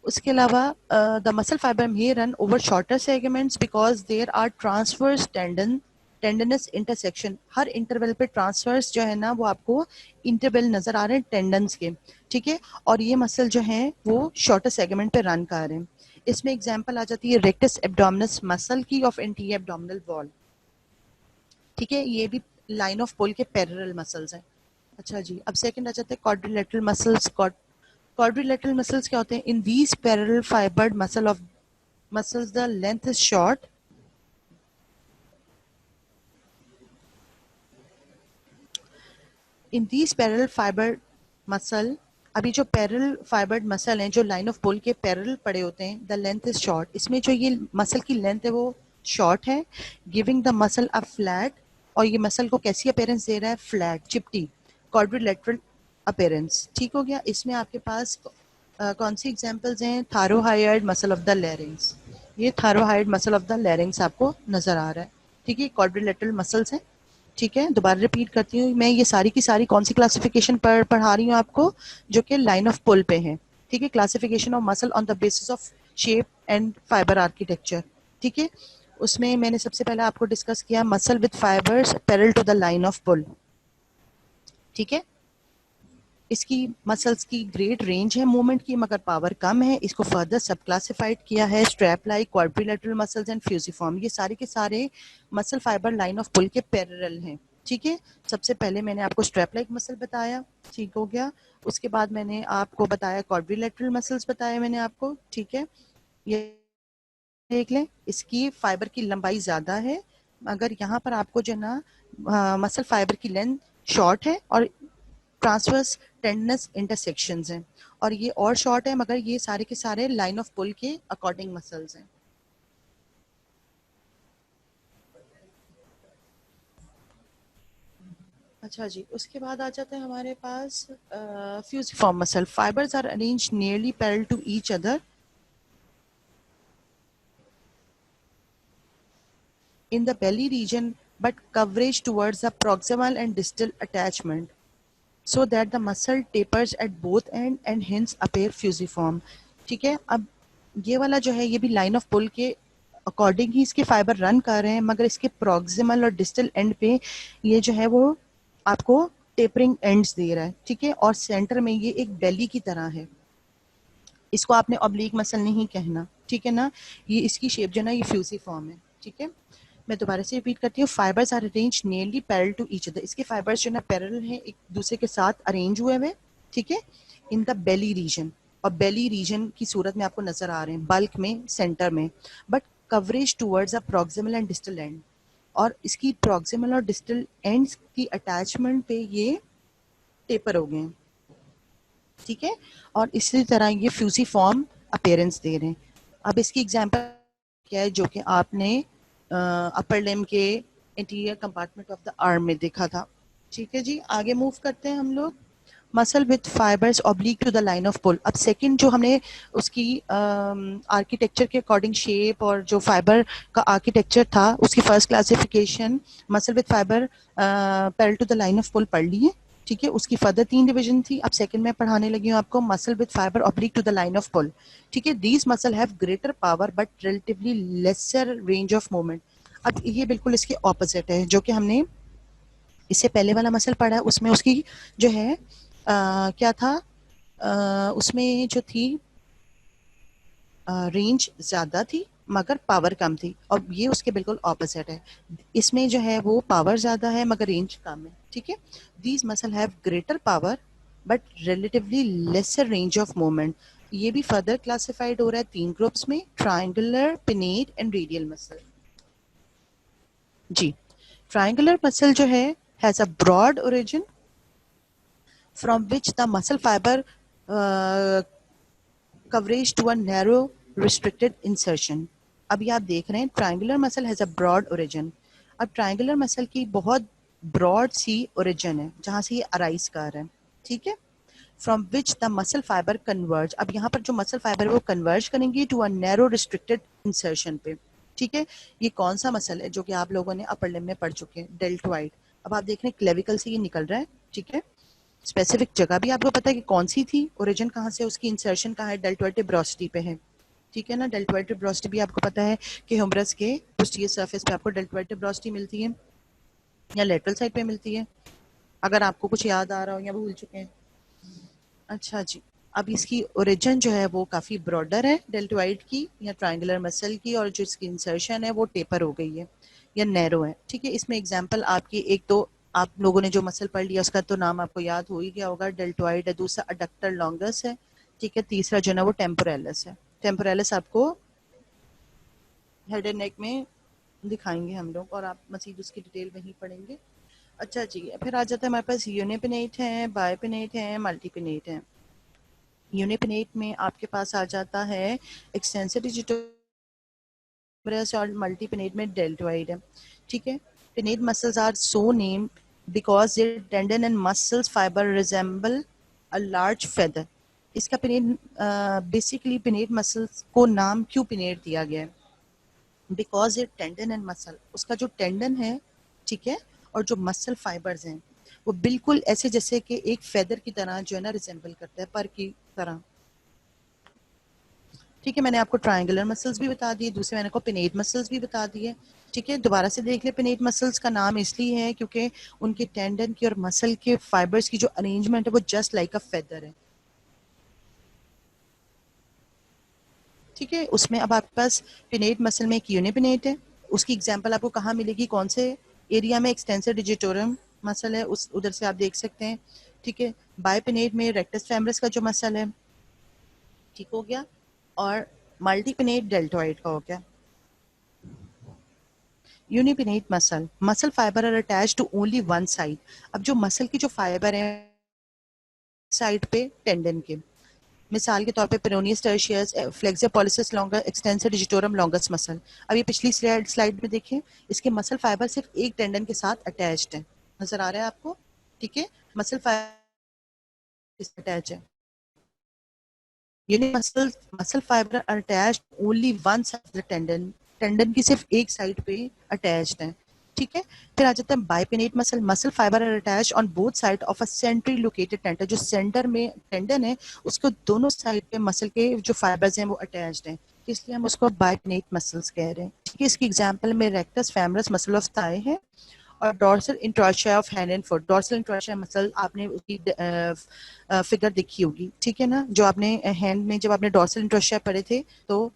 उसके अलावा the muscle fibre may run over shorter segments because there are transverse tendinous intersection. हर इंटरवल पे ट्रांसवर्स जो है ना वो आपको इंटरवल नजर आ रहे हैं टेंडन्स के। ठीक है, और ये मसल जो है वो शॉर्टर सेगमेंट पे रन कर रहे हैं। इसमें एग्जांपल आ जाती है रेक्टस एब्डोमिनस मसल की ऑफ एंटीरियर एब्डोमिनल वॉल। ठीक है, ये भी लाइन ऑफ पुल के पैरेलल मसल्स हैं। अच्छा जी, अब सेकंड आ जाते हैं क्वाड्रिलेटरल मसल्स। क्वाड्रिलेटरल मसल्स क्या होते हैं? In these parallel fibred muscle of muscles the length is short. In these parallel fibred muscle, अभी जो पैरेलल फाइबर्ड मसल हैं जो लाइन ऑफ पुल के पैरेलल पड़े होते हैं, द लेंथ इज शॉर्ट। इसमें जो ये मसल की लेंथ है वो शॉर्ट है, giving the muscle a flat. और ये मसल को कैसी अपेयरेंस दे रहा है? फ्लैट, चिपटी, क्वाड्रिलेटरल अपेयरेंस। ठीक हो गया। इसमें आपके पास कौन सी एग्जांपल्स हैं? Thyrohyoid muscle of the larynx, ये thyroid muscle of the larynx आपको नजर आ रहा है, ठीक है। क्वाड्रिलेटरल मसल्स हैं, ठीक है। दोबारा रिपीट करती हूँ, मैं ये सारी की सारी कौन सी क्लासिफिकेशन पर पढ़ा रही हूँ आपको, जो कि लाइन ऑफ पुल पे है, ठीक है। Classification of muscle on the basis of shape and fibre architecture, ठीक है। उसमें मैंने सबसे पहले आपको डिस्कस किया muscle with fibres parallel to the line of pull, ठीक है। इसकी मसल्स की ग्रेट रेंज है मूवमेंट की, मगर पावर कम है। इसको फर्दर सब क्लासिफाइड किया है strap like, quadrilateral muscles and fusiform. ये सारे के सारे muscle fibre line of pull के पैरेलल हैं, ठीक है। सबसे पहले मैंने आपको स्ट्रैप लाइक मसल बताया, ठीक हो गया। उसके बाद मैंने आपको बताया क्वाड्रिलेटरल मसल्स बताया मैंने आपको, ठीक है। ये देख लें, इसकी फाइबर की लंबाई ज्यादा है, मगर यहाँ पर आपको जो है ना मसल फाइबर की लेंथ शॉर्ट है और ट्रांसवर्स टेंडनस इंटरसेक्शंस हैं, और ये और शॉर्ट है, मगर ये सारे के सारे लाइन ऑफ पुल के अकॉर्डिंग मसल्स हैं। अच्छा जी, उसके बाद आ जाते हैं हमारे पास fusiform muscle. Fibres are arrange nearly parallel to each other in the belly region, but coverage towards the proximal and distal attachment, so that the muscle tapers at both end and hence appear fusiform, ठीक है। अब ये वाला जो है, ये भी लाइन ऑफ पुल के अकॉर्डिंग ही इसके फाइबर रन कर रहे हैं, मगर इसके प्रॉक्सिमल और डिस्टल एंड पे ये जो है वो आपको टेपरिंग एंड्स दे रहा है, ठीक है। और सेंटर में ये एक बेली की तरह है, इसको आपने ऑब्लिक मसल नहीं कहना, ठीक है ना। ये इसकी शेप जो है ना, ये फ्यूसी फॉर्म है, ठीक है। मैं दोबारा से रिपीट करती हूँ, fibres are arrange nearly parallel to each other. इसके फाइबर्स जो है ना पैरेलल हैं, एक दूसरे के साथ अरेंज हुए हुए, ठीक है, इन द बेली रीजन। और बेली रीजन की सूरत में आपको नजर आ रहे हैं बल्क में, सेंटर में, but coverage towards the proximal and distal end. और इसकी प्रॉक्सिमल और डिस्टल एंड्स की अटैचमेंट पे ये टेपर हो गए हैं, ठीक है। और इसी तरह ये फ्यूसी फॉर्म अपेयरेंस दे रहे हैं। अब इसकी एग्जांपल क्या है, जो कि आपने अपर लिम्ब के interior compartment of the arm में देखा था, ठीक है जी। आगे मूव करते हैं हम लोग। Muscle with fibres oblique to the line of pull. अब सेकंड जो हमने उसकी आर्किटेक्चर के अकॉर्डिंग शेप और जो फाइबर का आर्किटेक्चर था, उसकी first classification muscle with fibre parallel to the line of pull पढ़ ली है, ठीक है। उसकी फर्दर 3 डिवीजन थी। अब सेकंड में पढ़ाने लगी हूँ आपको muscle with fibre oblique to the line of pull, ठीक है। These muscle have greater power but relatively lesser range of movement. अब ये बिल्कुल इसके ऑपोजिट है, जो कि हमने इससे पहले वाला मसल पढ़ा है, उसमें उसकी जो है क्या था, उसमें जो थी रेंज ज्यादा थी मगर पावर कम थी, और ये उसके बिल्कुल ऑपोजिट है। इसमें जो है वो पावर ज्यादा है मगर रेंज कम है, ठीक है। These muscle have greater power but relatively lesser range of movement. ये भी फर्दर क्लासिफाइड हो रहा है 3 ग्रुप्स में, triangular, pennate and radial muscle. जी, ट्राइंगुलर मसल जो है has a broad origin from which the muscle fiber coverage to a narrow restricted insertion। अब ये आप देख रहे हैं triangular muscle has a broad origin. अब ट्राइंगुलर मसल की बहुत ब्रॉड सी ओरिजिन है, जहां से ये अराइज कर रहा है, ठीक है। From which the muscle fibre converge. अब यहाँ पर जो मसल फाइबर है वो कन्वर्ज करेंगे to a narrow restricted insertion पे, ठीक है। ये कौन सा मसल है, जो कि आप लोगों ने अपर लिम्ब में पढ़ चुके हैं, डेल्टॉइड। अब आप देख रहे हैं क्लेविकल से ये निकल रहा है, ठीक है। स्पेसिफिक जगह भी आपको पता है कि कौन सी थी, ओरिजिन कहाँ से, उसकी इंसर्शन कहाँ है, डेल्टॉइड टिब्रोसिटी पे है, ठीक है ना। डेल्टॉइड टिब्रोसिटी भी आपको पता है कि ह्यूमरस के पोस्टीरियर सरफेस पे आपको डेल्टॉइड टिब्रोसिटी मिलती है या लेटरल साइड पे मिलती है, अगर आपको कुछ याद आ रहा हो या भूल चुके हैं। अच्छा जी, अब इसकी ओरिजिन जो है वो काफी ब्रॉडर है डेल्टॉइड की या ट्राइंगुलर मसल की, और जो इसकी इंसर्शन है वो टेपर हो गई है या नैरो है, ठीक है। इसमें एग्जांपल आपकी एक तो आप लोगों ने जो मसल पढ़ लिया उसका तो नाम आपको याद हो ही गया होगा, डेल्टॉइड है, दूसरा अडक्टर लॉन्गस है, ठीक है। तीसरा जो है वो टेम्पोरेलिस है। टेम्पोरेलिस आपको हेड एंड नेक में दिखाएंगे हम लोग, और आप मजीद उसकी डिटेल वहीं पढ़ेंगे। अच्छा जी, फिर आ जाता है हमारे पास यूनिपिनेट है, बायोपिनेट है, मल्टीपिनेट है। यूनिपिनेट में आपके पास आ जाता है एक्सटेंसिव और मल्टीपिनेट में डेल्टॉइड है, ठीक है। Pennate muscles are so name because their tendon and muscles fibre resemble a large feather. इसका पिनेट बेसिकली पिनेट मसल्स को नाम क्यों पिनेट दिया गया है, बिकॉज ये टेंडन एंड मसल, उसका जो टेंडन है, ठीक है, और जो मसल फाइबर्स हैं वो बिल्कुल ऐसे जैसे कि एक फेदर की तरह जो है ना रिजेंबल करता है, पर की तरह। ठीक है, मैंने आपको ट्रायंगुलर मसल्स भी बता दिए, दूसरे मैंने आपको पिनेट मसल्स भी बता दिए। ठीक है, दोबारा से देख ले, पिनेट मसल्स का नाम इसलिए है क्योंकि उनके टेंडन की और मसल के फाइबर्स की जो अरेंजमेंट है वो जस्ट लाइक अ फेदर है। ठीक है, उसमें अब आपके पास पिनेट मसल में एक यूनिपिनेट है, उसकी एग्जांपल आपको कहाँ मिलेगी, कौन से एरिया में, एक्सटेंसर डिजिटोरम मसल है, उस उधर से आप देख सकते हैं। ठीक है, बायपिनेट में रेक्टस फेमरस का जो मसल है, ठीक हो गया, और मल्टीपिनेट डेल्टोइड का हो गया। Unipennate muscle, muscle fibre are attached to only one side. अब जो मसल की जो फाइबर है साइड पे टेंडन के, मिसाल के तौर पे peroneus tertius, flexor pollicis longus, extensor digitorum longus muscle. अब ये पिछली स्लाइड में देखें, इसके मसल फाइबर सिर्फ एक टेंडन के साथ अटैच्ड है, नजर आ रहा है आपको। ठीक है, मसल फाइबर अटैच है, uni muscle fibre are attached only one side of the tendon, tendon की सिर्फ एक साइड पे अटैच्ड है। ठीक है, फिर आ जाता है bipennate muscle, muscle fibre are attached on both side of a centrally located tendon, जो सेंटर में टेंडन है उसको दोनों साइड पे मसल के जो फाइबर्स हैं वो अटैच्ड हैं, इसलिए हम उसको बाइपिनेट मसल्स कह रहे हैं। ठीक है, इसकी एग्जांपल में rectus femoris muscle of thigh है, और dorsal interossei of hand and foot. Dorsal interossei muscle आपने उसकी फिगर देखी होगी, ठीक है ना, जो आपने हैंड में जब आपने डॉर्सल इंट्रोशिया पढ़े थे, तो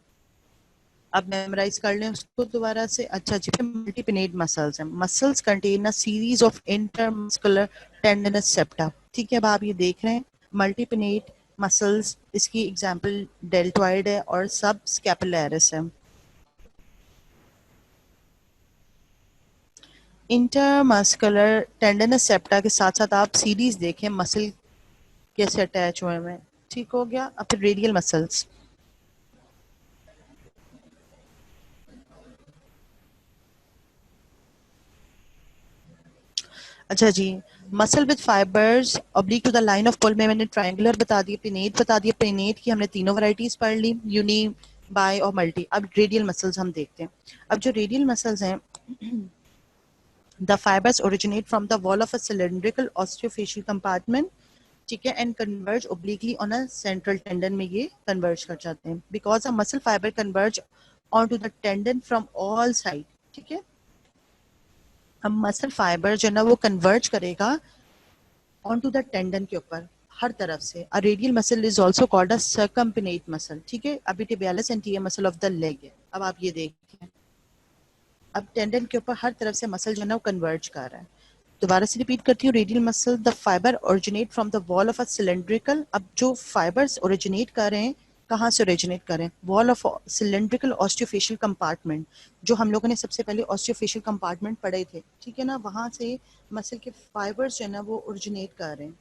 आप मेमोराइज कर लें उसको दोबारा से। अच्छा जी, मल्टीपिनेट मसल्स हैं, muscles contain a series of intermuscular tendinous septa. ठीक है, अब आप ये देख रहे हैं मल्टीपिनेट मसल्स, इसकी एग्जांपल डेल्टॉइड है और सब स्कैपुलरिस है। इंटरमस्कुलर टेंडनस सेप्टा के साथ साथ आप सीरीज देखें मसल कैसे अटैच हुए हैं। ठीक हो गया, अब फिर रेडियल मसल्स। अच्छा जी, muscle with fibres oblique to the line of pull में मैंने ट्रायंगुलर बता दिया, पिनेट बता दिया, पिनेट की हमने तीनों वैरायटीज पढ़ ली, यूनी, बाय और मल्टी। अब रेडियल मसल्स हम देखते हैं। अब जो रेडियल मसल्स हैं, the fibres originate from the wall of a cylindrical osteofascial compartment, ठीक है, and converge obliquely on a central tendon में ये कन्वर्ज कर जाते हैं, because a muscle fibre converge on to the tendon from all side. ठीक है, अब मसल फाइबर जो है ना वो कन्वर्ज करेगा ऑन टू द टेंडन के ऊपर हर तरफ से। A radial muscle is also called a circumpennate muscle. ठीक है, अभी tibialis anterior muscle of the leg है। अब आप ये देखिए, अब टेंडन के ऊपर हर तरफ से मसल जो है ना वो कन्वर्ज कर रहा है। दोबारा से रिपीट करती हूँ, radial muscle, the fibre originate from the wall of a cylindrical. अब जो फाइबर्स ओरिजिनेट कर रहे हैं, कहाँ से ओरिजिनेट कर रहे हैं, wall of cylindrical osteofascial compartment, जो हम लोगों ने सबसे पहले ऑस्टियोफेशियल कंपार्टमेंट पढ़े थे, ठीक है ना, वहां से मसल के फाइबर्स जो है ना वो ओरिजिनेट कर रहे हैं,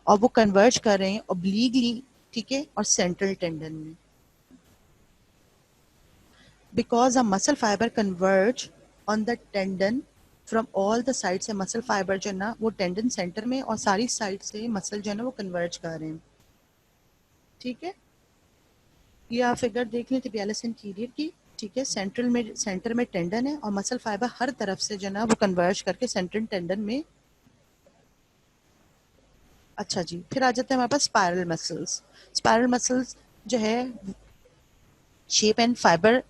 और वो कन्वर्ज कर रहे हैं ओब्लीगली, ठीक है, और सेंट्रल टेंडन में। Because a muscle fibre converge on the tendon from all the side से, मसल फाइबर जो है ना वो टेंडन सेंटर में और सारी साइड से मसल जो है ना वो कन्वर्ज कर रहे हैं। ठीक है, ये आप फिगर देख लें टिबियालिस इंटीरियर की। ठीक है, सेंटर में टेंडन है और मसल फाइबर हर तरफ से जो है ना वो कन्वर्ज करके सेंट्रल टेंडन में। अच्छा जी, फिर आ जाते हैं हमारे पास स्पाइरल मसल्स। स्पाइरल मसल्स जो है शेप एंड फाइबर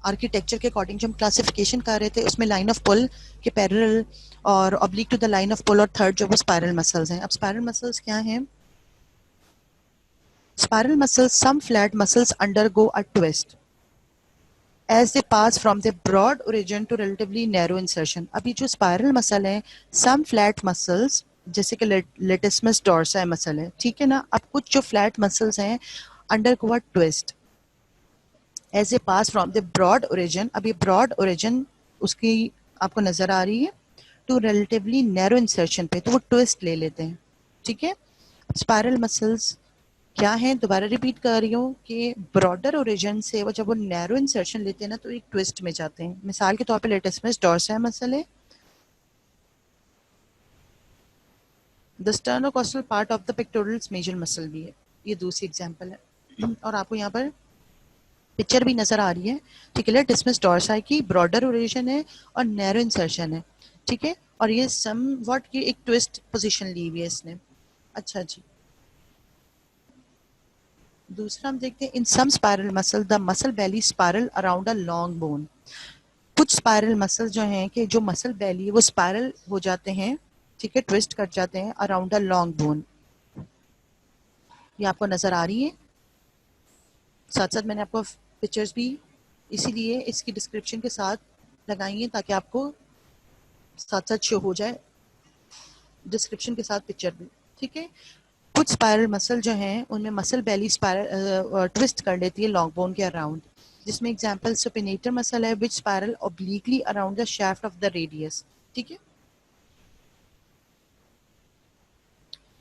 आर्किटेक्चर के अकॉर्डिंग जो हम क्लासिफिकेशन कर रहे थे, उसमें लाइन ऑफ पुल के पैरेलल और oblique to the line of pull, और थर्ड जो वो स्पाइरल मसल्स हैं। अब स्पाइरल मसल्स क्या हैं? Spiral muscles, some flat muscles undergo a twist as they pass from the broad origin to relatively narrow insertion। अभी जो स्पाइरल मसल है, सम फ्लैट मसल्स जैसे कि लेटिसमस डोर्सा मसल है, ठीक है ना, अब कुछ जो फ्लैट मसल्स हैं undergo a twist as a pass from the broad origin. अब ये ब्रॉड ओरिजिन उसकी आपको नजर आ रही है, टू रिलेटिवली नैरो इंसर्शन पे, तो वो ट्विस्ट ले लेते हैं। ठीक है, स्पाइरल मसल्स क्या है, दोबारा रिपीट कर रही हूँ कि ब्रॉडर ओरिजिन से वो जब वो नैरो इंसर्शन लेते हैं ना तो एक ट्विस्ट में जाते हैं। मिसाल के तौर पे लेटिसमस डोर्सा मसल है, the sternocostal part of the pectoralis major muscle भी है, ये दूसरी एग्जांपल है। और आपको यहाँ पर पिक्चर भी नजर आ रही है, ठीक है। डिस्मिस डॉर्साई की ब्रॉडर ओरेशन है और नैरो इंसर्शन है, ठीक है। और ये सम व्हाट की एक ट्विस्ट पोजीशन ली हुई है इसने। अच्छा जी, दूसरा हम देखते हैं in some spiral muscle the muscle belly spiral around a long bone. कुछ स्पाइरल मसल जो हैं कि जो मसल बेली है वो स्पाइरल हो जाते हैं, ठीक है, ट्विस्ट कर जाते हैं अराउंड अ लॉन्ग बोन। ये आपको नजर आ रही है। साथ साथ मैंने आपको पिक्चर्स भी इसीलिए इसकी डिस्क्रिप्शन के साथ लगाई है ताकि आपको साथ साथ शो हो जाए डिस्क्रिप्शन के साथ पिक्चर भी, ठीक है। कुछ स्पाइरल मसल जो हैं उनमें मसल बेली स्पाइरल ट्विस्ट कर लेती है लॉन्ग बोन के अराउंड, जिसमें एग्जांपल सुपिनेटर मसल है which spiral obliquely around the shaft of the radius, ठीक है।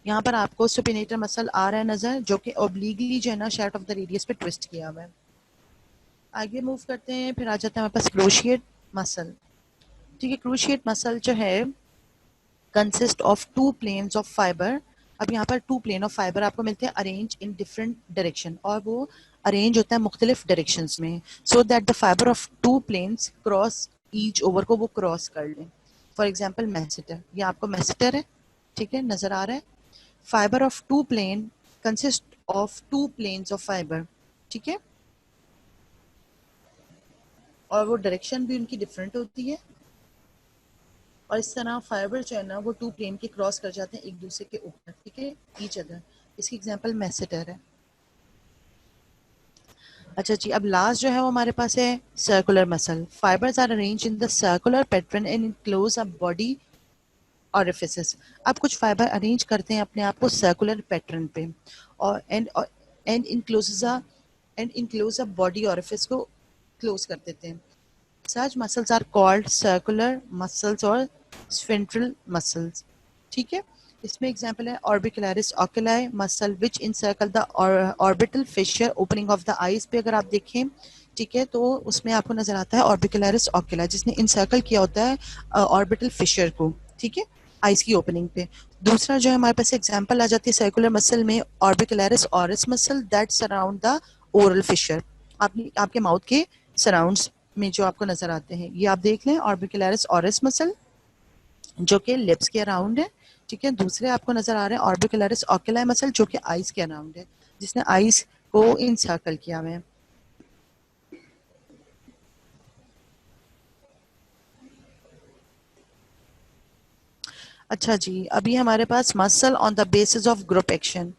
यहाँ पर आपको सुपिनेटर मसल आ रहा है नजर, जो कि ऑब्लिकली जो है ना शाफ्ट ऑफ द रेडियस पे ट्विस्ट किया हुआ है। आगे मूव करते हैं, फिर आ जाते हैं हमारे पास क्रूशिएट मसल, ठीक है। क्रूशिएट मसल जो है consist of two planes of fibre. अब यहाँ पर टू प्लेन ऑफ फाइबर आपको मिलते हैं अरेंज इन डिफरेंट डायरेक्शन, और वो अरेंज होता है मुख्तलिफ डायरेक्शंस में, so that the fibre of two planes cross each over को वो क्रॉस कर लें। फॉर एग्जाम्पल मैसेटर, ये आपको मैसेटर है, ठीक है, नजर आ रहा है। Fibre of two plane consist of two planes of fibre, ठीक है। और वो डायरेक्शन भी उनकी डिफरेंट होती है, और इस तरह फाइबर जो है ना वो टू प्लेन के क्रॉस कर जाते हैं एक दूसरे के ऊपर, ठीक है, ईच अदर। इसकी एग्जांपल मैसेटर है। अच्छा जी, अब लास्ट जो है वो हमारे पास है circular muscle. Fibres are arrange in the circular pattern and enclose a body orifices. अब कुछ फाइबर अरेंज करते हैं अपने आप को सर्कुलर पैटर्न पे, और and enclose a body orifice को क्लोज कर देते हैं। Such muscles are called circular muscles और sphincteral muscles, ठीक है। इसमें एग्जांपल है orbicularis oculi muscle which encircle the orbital fissure opening of the eyes पे अगर आप देखें, ठीक है, तो उसमें आपको नजर आता है orbicularis oculi जिसने इंसर्कल किया होता है ऑर्बिटल फिशर को, ठीक है, आइस की ओपनिंग पे। दूसरा जो है हमारे पास एग्जांपल आ जाती है सर्कुलर मसल में orbicularis oris muscle that surround the oral fissure। आपके माउथ के सराउंड्स में जो आपको नजर आते हैं, ये आप देख लें ऑर्बिकुलरिस ऑरिस मसल जो कि लिप्स के अराउंड है, ठीक है। दूसरे आपको नजर आ रहे हैं ऑर्बिकुलरिस ऑक्यूलाई मसल जो कि आइस के अराउंड है, जिसने आइस को इंसर्कल किया हुआ है। अच्छा जी, अभी हमारे पास muscle on the basis of group action,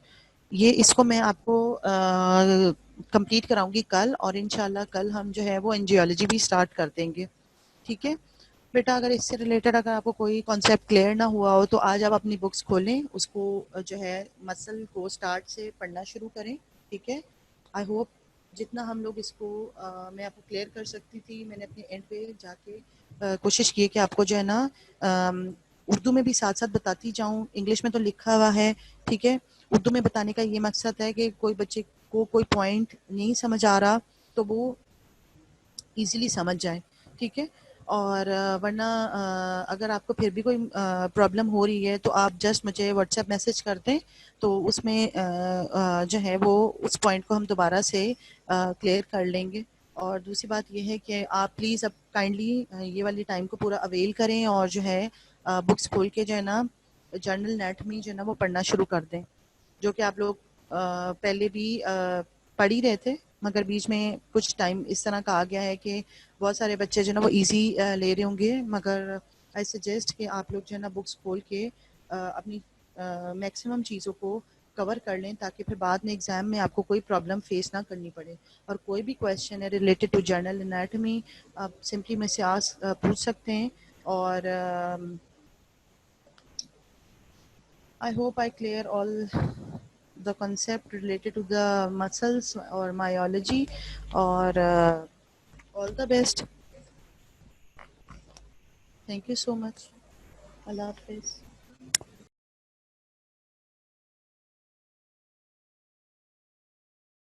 ये इसको मैं आपको कंप्लीट कराऊंगी कल, और इंशाल्लाह कल हम जो है वो एंजियोलॉजी भी स्टार्ट कर देंगे, ठीक है। बेटा अगर इससे रिलेटेड अगर आपको कोई कॉन्सेप्ट क्लियर ना हुआ हो तो आज आप अपनी बुक्स खोलें, उसको जो है मसल को स्टार्ट से पढ़ना शुरू करें, ठीक है। आई होप जितना हम लोग इसको मैं आपको क्लियर कर सकती थी, मैंने अपने एंड पे जाके कोशिश की कि आपको जो है ना उर्दू में भी साथ साथ बताती जाऊं, इंग्लिश में तो लिखा हुआ है, ठीक है। उर्दू में बताने का ये मकसद है कि कोई बच्चे को कोई पॉइंट नहीं समझ आ रहा तो वो इजीली समझ जाए, ठीक है। और वरना अगर आपको फिर भी कोई प्रॉब्लम हो रही है तो आप जस्ट मुझे व्हाट्सएप मैसेज कर दें, तो उसमें जो है वो उस पॉइंट को हम दोबारा से क्लियर कर लेंगे। और दूसरी बात ये है कि आप प्लीज़ अब काइंडली ये वाली टाइम को पूरा अवेल करें और जो है बुक्स खोल के जो है ना जर्नल नेट में जो है ना वो पढ़ना शुरू कर दें, जो कि आप लोग पहले भी पढ़ ही रहे थे, मगर बीच में कुछ टाइम इस तरह का आ गया है कि बहुत सारे बच्चे जो है ना वो इजी ले रहे होंगे, मगर आई सजेस्ट कि आप लोग जो है ना बुक्स खोल के अपनी मैक्सिमम चीज़ों को कवर कर लें, ताकि फिर बाद में एग्जाम में आपको कोई प्रॉब्लम फेस ना करनी पड़े। और कोई भी क्वेश्चन है रिलेटेड टू जर्नल एनाटॉमी आप सिंपली मुझसे पूछ सकते हैं। और I hope I clear all the concept related to the muscles or myology, or all the best. Thank you so much. Allah Hafiz.